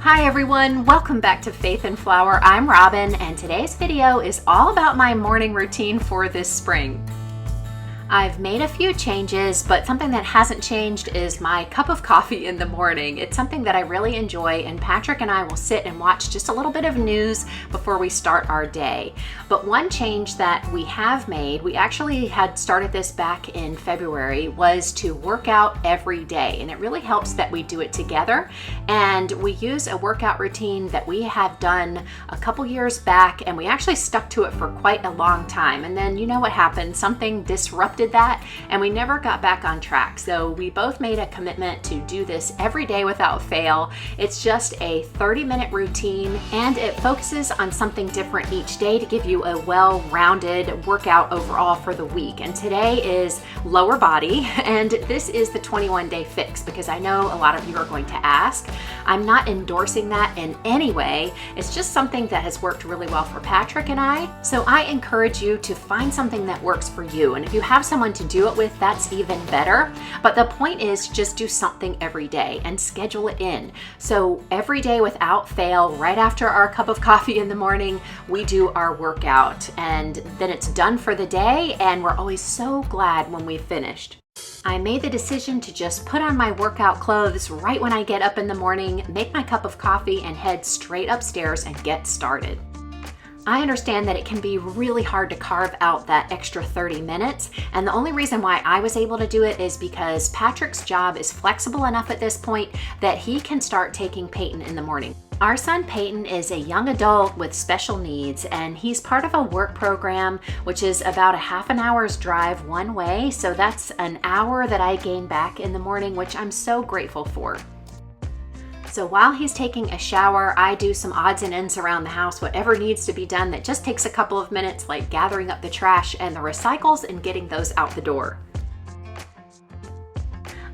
Hi everyone, welcome back to Faith and Flour. I'm Robin, and today's video is all about my morning routine for this spring. I've made a few changes, but something that hasn't changed is my cup of coffee in the morning. It's something that I really enjoy, and Patrick and I will sit and watch just a little bit of news before we start our day. But one change that we have made, we actually had started this back in February, was to work out every day. And it really helps that we do it together. And we use a workout routine that we had done a couple years back, and we actually stuck to it for quite a long time. And then you know what happened? Something disrupted that, and we never got back on track. So we both made a commitment to do this every day without fail. It's just a 30-minute routine, and it focuses on something different each day to give you a well-rounded workout overall for the week. And today is lower body, and this is the 21-day fix, because I know a lot of you are going to ask. I'm not endorsing that in any way. It's just something that has worked really well for Patrick and I. So I encourage you to find something that works for you. And if you have someone to do it with, that's even better. But the point is, just do something every day and schedule it in. So every day without fail, right after our cup of coffee in the morning, we do our workout, and then it's done for the day, and we're always so glad when we've finished. I made the decision to just put on my workout clothes right when I get up in the morning, make my cup of coffee, and head straight upstairs and get started. I understand that it can be really hard to carve out that extra 30 minutes, and the only reason why I was able to do it is because Patrick's job is flexible enough at this point that he can start taking Peyton in the morning. Our son Peyton is a young adult with special needs, and he's part of a work program which is about a half an hour's drive one way, so that's an hour that I gain back in the morning, which I'm so grateful for. So while he's taking a shower, I do some odds and ends around the house, whatever needs to be done that just takes a couple of minutes, like gathering up the trash and the recycles and getting those out the door.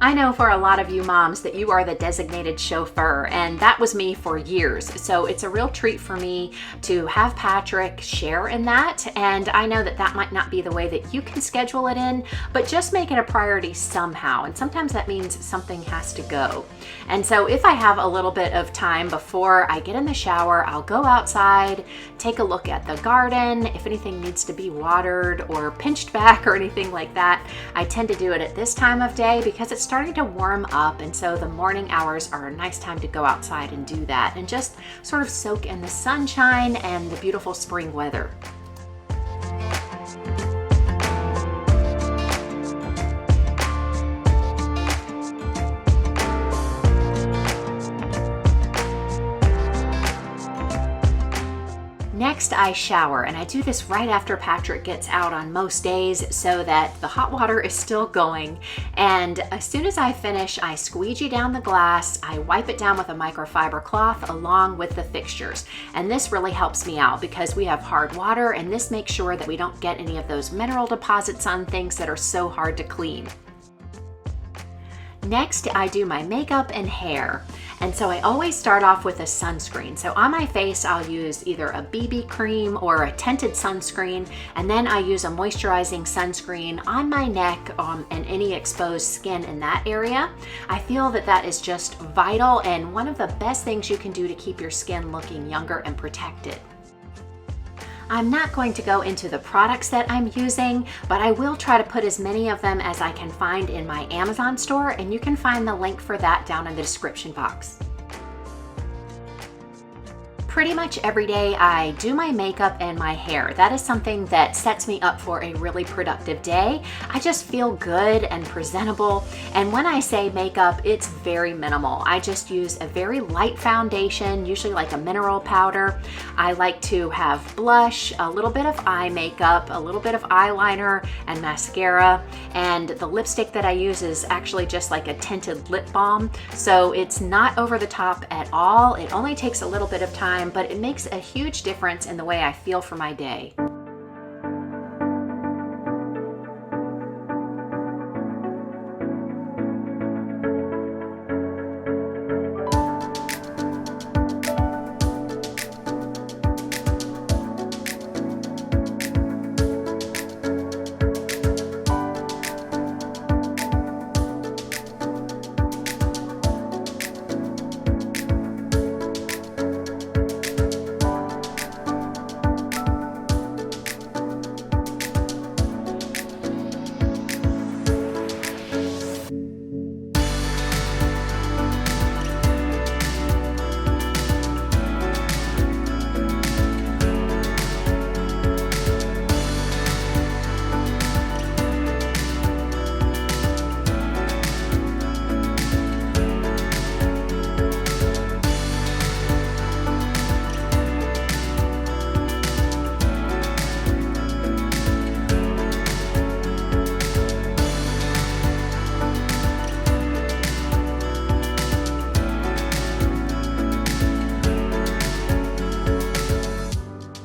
I know for a lot of you moms that you are the designated chauffeur, and that was me for years. So it's a real treat for me to have Patrick share in that. And I know that that might not be the way that you can schedule it in, but just make it a priority somehow. And sometimes that means something has to go. And so if I have a little bit of time before I get in the shower, I'll go outside, take a look at the garden. If anything needs to be watered or pinched back or anything like that, I tend to do it at this time of day because it's starting to warm up, and so the morning hours are a nice time to go outside and do that and just sort of soak in the sunshine and the beautiful spring weather. Next, I shower, and I do this right after Patrick gets out on most days so that the hot water is still going. And as soon as I finish, I squeegee down the glass, I wipe it down with a microfiber cloth along with the fixtures. And this really helps me out because we have hard water, and this makes sure that we don't get any of those mineral deposits on things that are so hard to clean. Next, I do my makeup and hair. And so I always start off with a sunscreen. So on my face, I'll use either a BB cream or a tinted sunscreen, and then I use a moisturizing sunscreen on my neck and any exposed skin in that area. I feel that that is just vital and one of the best things you can do to keep your skin looking younger and protected. I'm not going to go into the products that I'm using, but I will try to put as many of them as I can find in my Amazon store, and you can find the link for that down in the description box. Pretty much every day I do my makeup and my hair. That is something that sets me up for a really productive day. I just feel good and presentable. And when I say makeup, it's very minimal. I just use a very light foundation, usually like a mineral powder. I like to have blush, a little bit of eye makeup, a little bit of eyeliner and mascara. And the lipstick that I use is actually just like a tinted lip balm. So it's not over the top at all. It only takes a little bit of time, but it makes a huge difference in the way I feel for my day.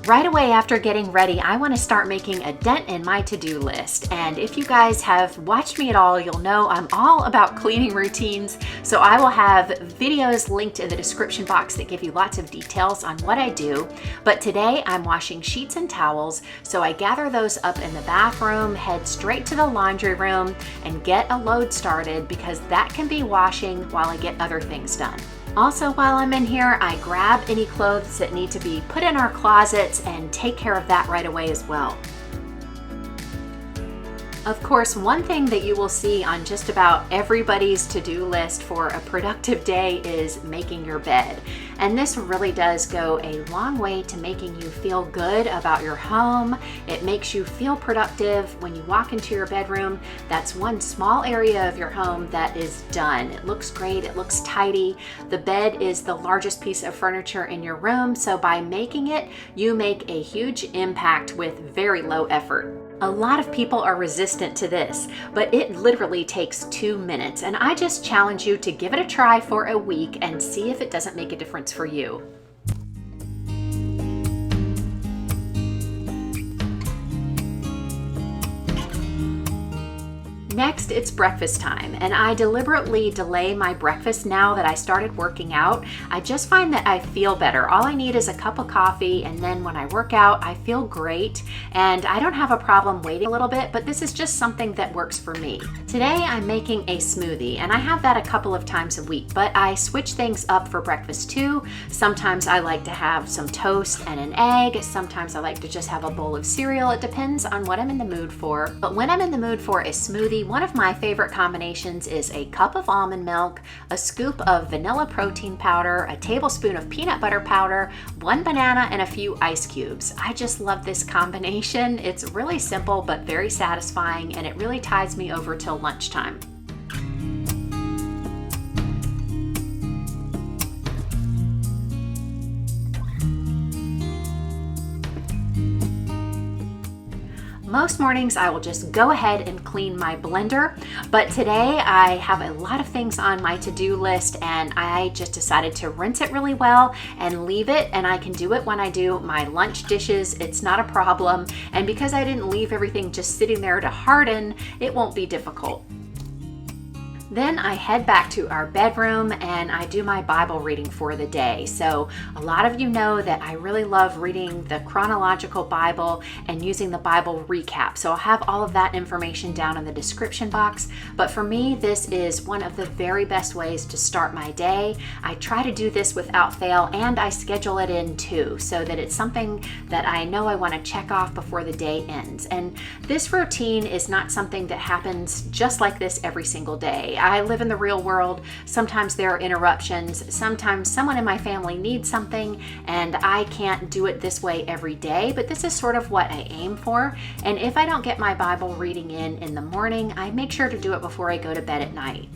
Right away after getting ready, I want to start making a dent in my to-do list. And if you guys have watched me at all, you'll know I'm all about cleaning routines. So I will have videos linked in the description box that give you lots of details on what I do. But today I'm washing sheets and towels. So I gather those up in the bathroom, head straight to the laundry room, and get a load started because that can be washing while I get other things done. Also, while I'm in here, I grab any clothes that need to be put in our closets and take care of that right away as well. Of course, one thing that you will see on just about everybody's to-do list for a productive day is making your bed. And this really does go a long way to making you feel good about your home. It makes you feel productive when you walk into your bedroom. That's one small area of your home that is done. It looks great, it looks tidy. The bed is the largest piece of furniture in your room, so by making it, you make a huge impact with very low effort. A lot of people are resistant to this, but it literally takes 2 minutes, and I just challenge you to give it a try for a week and see if it doesn't make a difference for you. Next, it's breakfast time, and I deliberately delay my breakfast now that I started working out. I just find that I feel better. All I need is a cup of coffee, and then when I work out, I feel great, and I don't have a problem waiting a little bit, but this is just something that works for me. Today, I'm making a smoothie, and I have that a couple of times a week, but I switch things up for breakfast too. Sometimes I like to have some toast and an egg. Sometimes I like to just have a bowl of cereal. It depends on what I'm in the mood for. But when I'm in the mood for a smoothie, one of my favorite combinations is a cup of almond milk, a scoop of vanilla protein powder, a tablespoon of peanut butter powder, 1 banana, and a few ice cubes. I just love this combination. It's really simple but very satisfying, and it really ties me over till lunchtime. Most mornings I will just go ahead and clean my blender, but today I have a lot of things on my to-do list and I just decided to rinse it really well and leave it, and I can do it when I do my lunch dishes. It's not a problem, and because I didn't leave everything just sitting there to harden, it won't be difficult. Then I head back to our bedroom and I do my Bible reading for the day. So a lot of you know that I really love reading the chronological Bible and using the Bible recap. So I'll have all of that information down in the description box. But for me, this is one of the very best ways to start my day. I try to do this without fail, and I schedule it in too, so that it's something that I know I want to check off before the day ends. And this routine is not something that happens just like this every single day. I live in the real world. Sometimes there are interruptions. Sometimes someone in my family needs something and I can't do it this way every day, but this is sort of what I aim for. And if I don't get my Bible reading in the morning, I make sure to do it before I go to bed at night.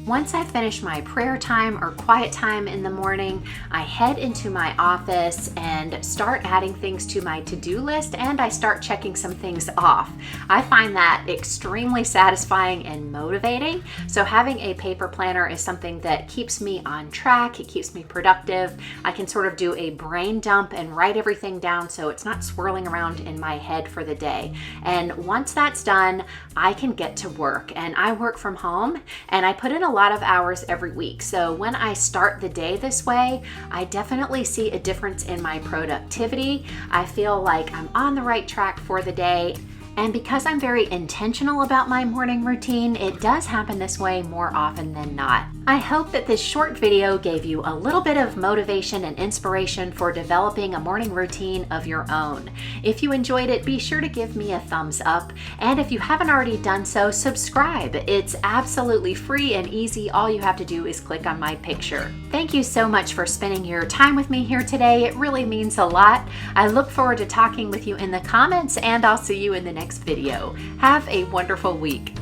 Once I finish my prayer time or quiet time in the morning, I head into my office and start adding things to my to-do list, and I start checking some things off. I find that extremely satisfying and motivating. So having a paper planner is something that keeps me on track. It keeps me productive. I can sort of do a brain dump and write everything down so it's not swirling around in my head for the day. And once that's done, I can get to work. And I work from home, and I put in a lot of hours every week. So when I start the day this way, I definitely see a difference in my productivity. I feel like I'm on the right track for the day. And because I'm very intentional about my morning routine, it does happen this way more often than not. I hope that this short video gave you a little bit of motivation and inspiration for developing a morning routine of your own. If you enjoyed it, be sure to give me a thumbs up. And if you haven't already done so, subscribe. It's absolutely free and easy. All you have to do is click on my picture. Thank you so much for spending your time with me here today. It really means a lot. I look forward to talking with you in the comments, and I'll see you in the next video. Have a wonderful week.